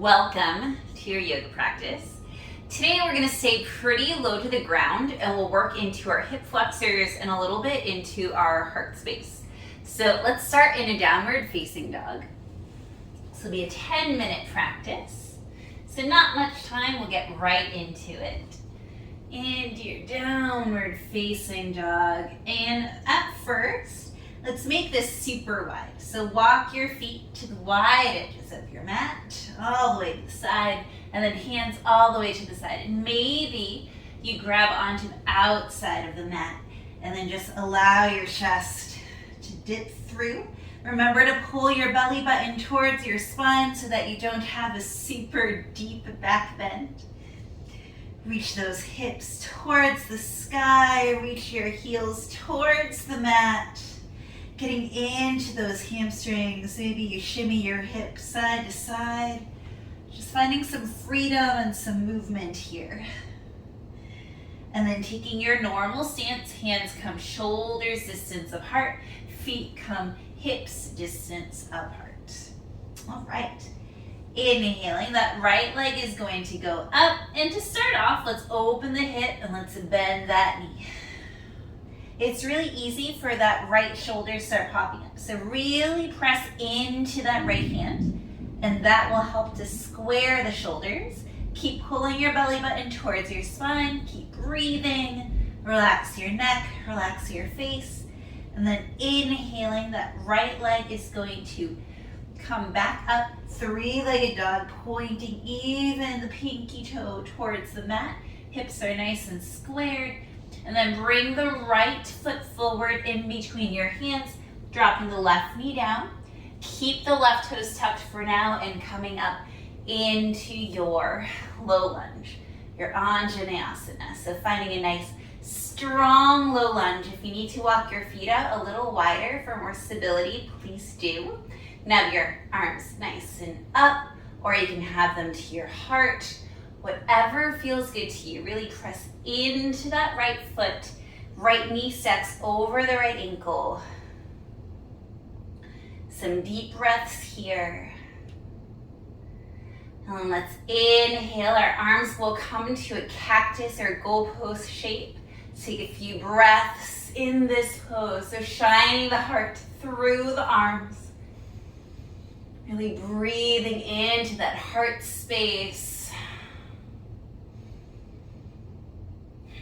Welcome to your yoga practice. Today we're going to stay pretty low to the ground and we'll work into our hip flexors and a little bit into our heart space. So let's start in a downward facing dog. This will be a 10-minute practice. So not much time, we'll get right into it. Into your downward facing dog. And at first, let's make this super wide. So walk your feet to the wide edges of your mat, all the way to the side, and then hands all the way to the side. And maybe you grab onto the outside of the mat, and then just allow your chest to dip through. Remember to pull your belly button towards your spine so that you don't have a super deep back bend. Reach those hips towards the sky, reach your heels towards the mat. Getting into those hamstrings, maybe you shimmy your hips side to side. Just finding some freedom and some movement here. And then taking your normal stance, hands come shoulders distance apart, feet come hips distance apart. All right. Inhaling, that right leg is going to go up. And to start off, let's open the hip and let's bend that knee. It's really easy for that right shoulder to start popping up. So really press into that right hand, and that will help to square the shoulders. Keep pulling your belly button towards your spine. Keep breathing. Relax your neck, relax your face. And then inhaling, that right leg is going to come back up, three-legged dog, pointing even the pinky toe towards the mat. Hips are nice and squared. And then bring the right foot forward in between your hands, dropping the left knee down. Keep the left toes tucked for now and coming up into your low lunge, your Anjaneyasana. So finding a nice strong low lunge. If you need to walk your feet out a little wider for more stability, please do. Now your arms nice and up, or you can have them to your heart. Whatever feels good to you, really press into that right foot. Right knee steps over the right ankle. Some deep breaths here. And let's inhale. Our arms will come to a cactus or goalpost shape. Take a few breaths in this pose. So shining the heart through the arms. Really breathing into that heart space.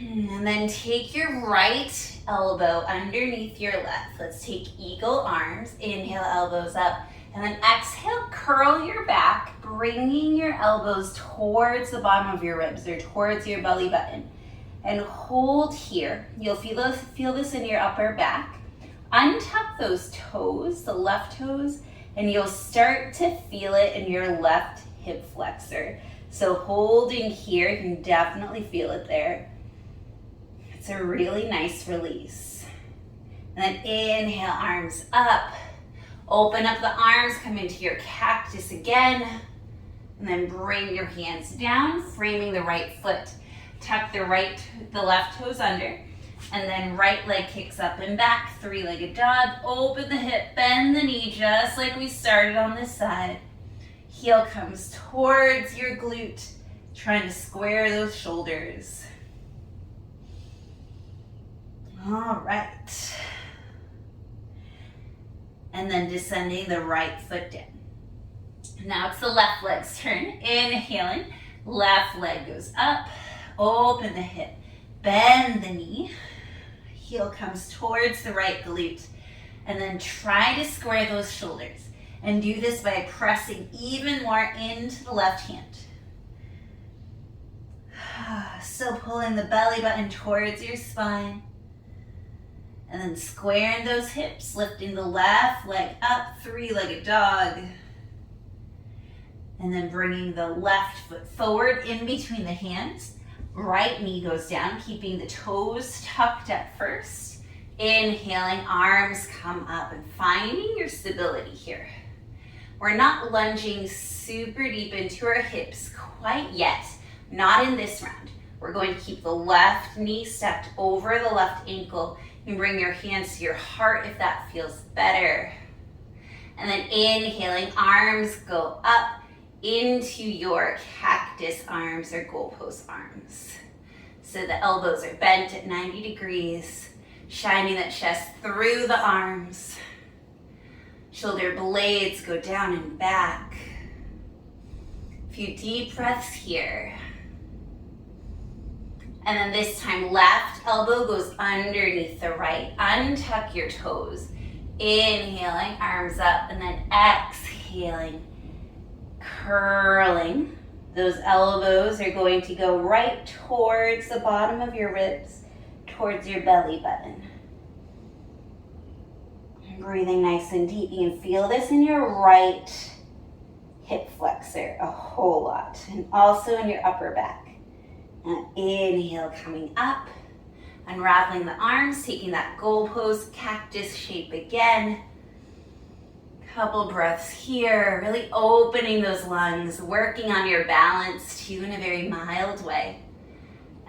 And then take your right elbow underneath your left. Let's take eagle arms. Inhale, elbows up. And then exhale, curl your back, bringing your elbows towards the bottom of your ribs or towards your belly button. And hold here. You'll feel this in your upper back. Untuck those toes, the left toes, and you'll start to feel it in your left hip flexor. So holding here, you can definitely feel it there. It's a really nice release. And then inhale, arms up. Open up the arms, come into your cactus again. And then bring your hands down, framing the right foot. Tuck the left toes under. And then right leg kicks up and back, three-legged dog. Open the hip, bend the knee just like we started on this side. Heel comes towards your glute, trying to square those shoulders. All right. And then descending the right foot down. Now it's the left leg's turn. Inhaling, left leg goes up. Open the hip, bend the knee. Heel comes towards the right glute. And then try to square those shoulders. And do this by pressing even more into the left hand. Still pulling the belly button towards your spine. And then squaring those hips, lifting the left leg up, three-legged dog. And then bringing the left foot forward in between the hands. Right knee goes down, keeping the toes tucked at first. Inhaling, arms come up and finding your stability here. We're not lunging super deep into our hips quite yet, not in this round. We're going to keep the left knee stepped over the left ankle. You can bring your hands to your heart if that feels better. And then inhaling, arms go up. into your cactus arms or goalpost arms. So the elbows are bent at 90 degrees, shining that chest through the arms. Shoulder blades go down and back. A few deep breaths here. And then this time, left elbow goes underneath the right. Untuck your toes. Inhaling, arms up, and then exhaling, curling. Those elbows are going to go right towards the bottom of your ribs, towards your belly button. Breathing nice and deep. You can feel this in your right hip flexor a whole lot, and also in your upper back. And inhale, coming up, unraveling the arms, taking that goalpost cactus shape again. Couple breaths here, really opening those lungs, working on your balance too in a very mild way.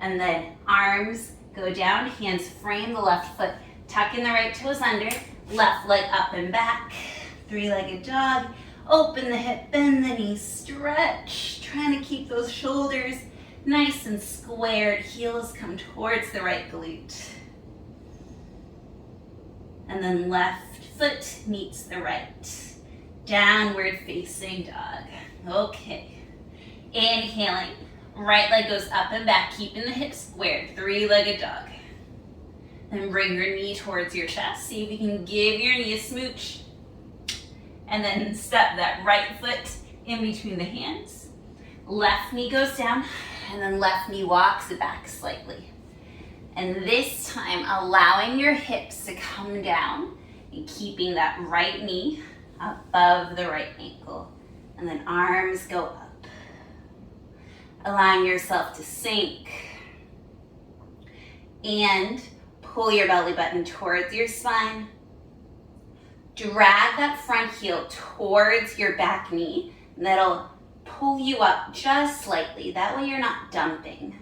And then arms go down, hands frame the left foot, tucking the right toes under, left leg up and back, three-legged dog. Open the hip, bend the knees, stretch, trying to keep those shoulders nice and squared. Heels come towards the right glute. And then left foot meets the right. Downward facing dog. Okay. Inhaling, right leg goes up and back, keeping the hips squared, three-legged dog. Then bring your knee towards your chest. See if you can give your knee a smooch. And then step that right foot in between the hands. Left knee goes down, and then left knee walks it back slightly. And this time, allowing your hips to come down and keeping that right knee above the right ankle. And then arms go up. Allowing yourself to sink. And pull your belly button towards your spine. Drag that front heel towards your back knee. And that'll pull you up just slightly. That way you're not dumping.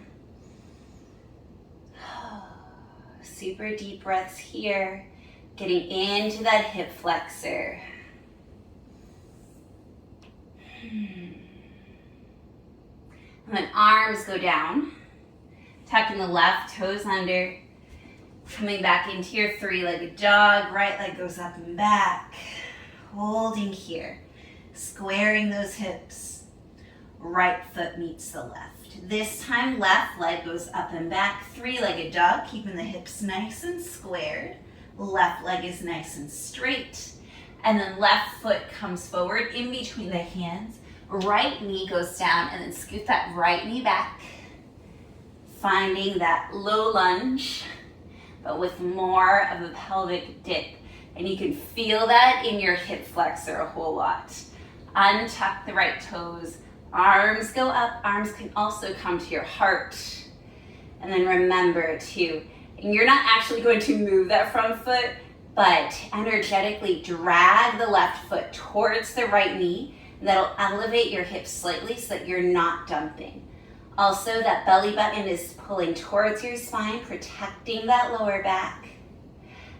Super deep breaths here. Getting into that hip flexor. And then arms go down. Tucking the left toes under. Coming back into your three-legged dog. Right leg goes up and back. Holding here. Squaring those hips. Right foot meets the left. This time, left leg goes up and back. Three-legged dog, keeping the hips nice and squared. Left leg is nice and straight. And then left foot comes forward in between the hands. Right knee goes down, and then scoot that right knee back. Finding that low lunge, but with more of a pelvic dip. And you can feel that in your hip flexor a whole lot. Untuck the right toes. Arms go up. Arms can also come to your heart. And then remember to, and you're not actually going to move that front foot, but energetically drag the left foot towards the right knee. And that'll elevate your hips slightly so that you're not dumping. Also, that belly button is pulling towards your spine, protecting that lower back.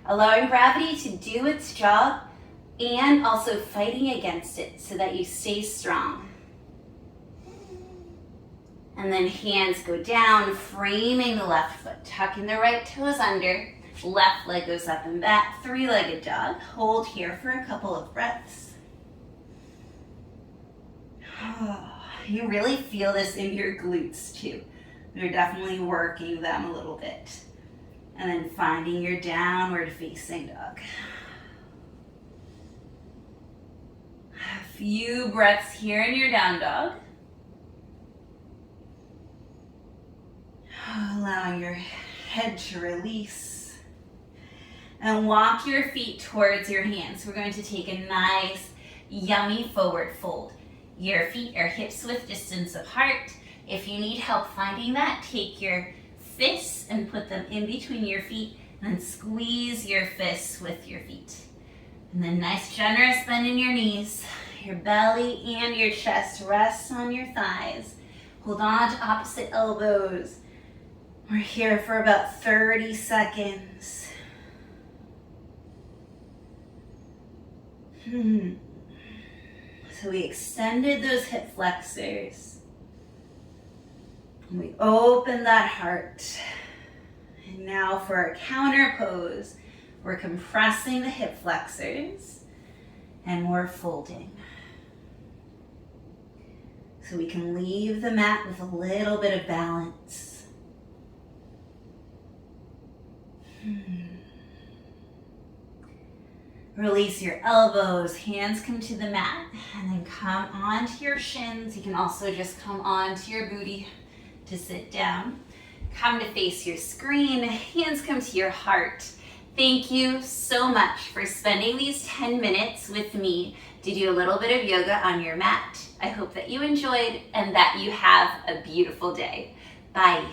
Allowing gravity to do its job and also fighting against it so that you stay strong. And then hands go down, framing the left foot, tucking the right toes under. Left leg goes up and back, three-legged dog. Hold here for a couple of breaths. You really feel this in your glutes too. You're definitely working them a little bit. And then finding your downward facing dog. A few breaths here in your down dog. Allowing your head to release. And walk your feet towards your hands. We're going to take a nice, yummy forward fold. Your feet are hips width distance apart. If you need help finding that, take your fists and put them in between your feet, and then squeeze your fists with your feet. And then nice generous bend in your knees. Your belly and your chest rest on your thighs. Hold on to opposite elbows. We're here for about 30 seconds. So we extended those hip flexors. And we opened that heart. And now for our counter pose, we're compressing the hip flexors and we're folding. So we can leave the mat with a little bit of balance. Release your elbows, hands come to the mat, and then come onto your shins. You can also just come onto your booty to sit down. Come to face your screen, hands come to your heart. Thank you so much for spending these 10 minutes with me to do a little bit of yoga on your mat. I hope that you enjoyed and that you have a beautiful day. Bye.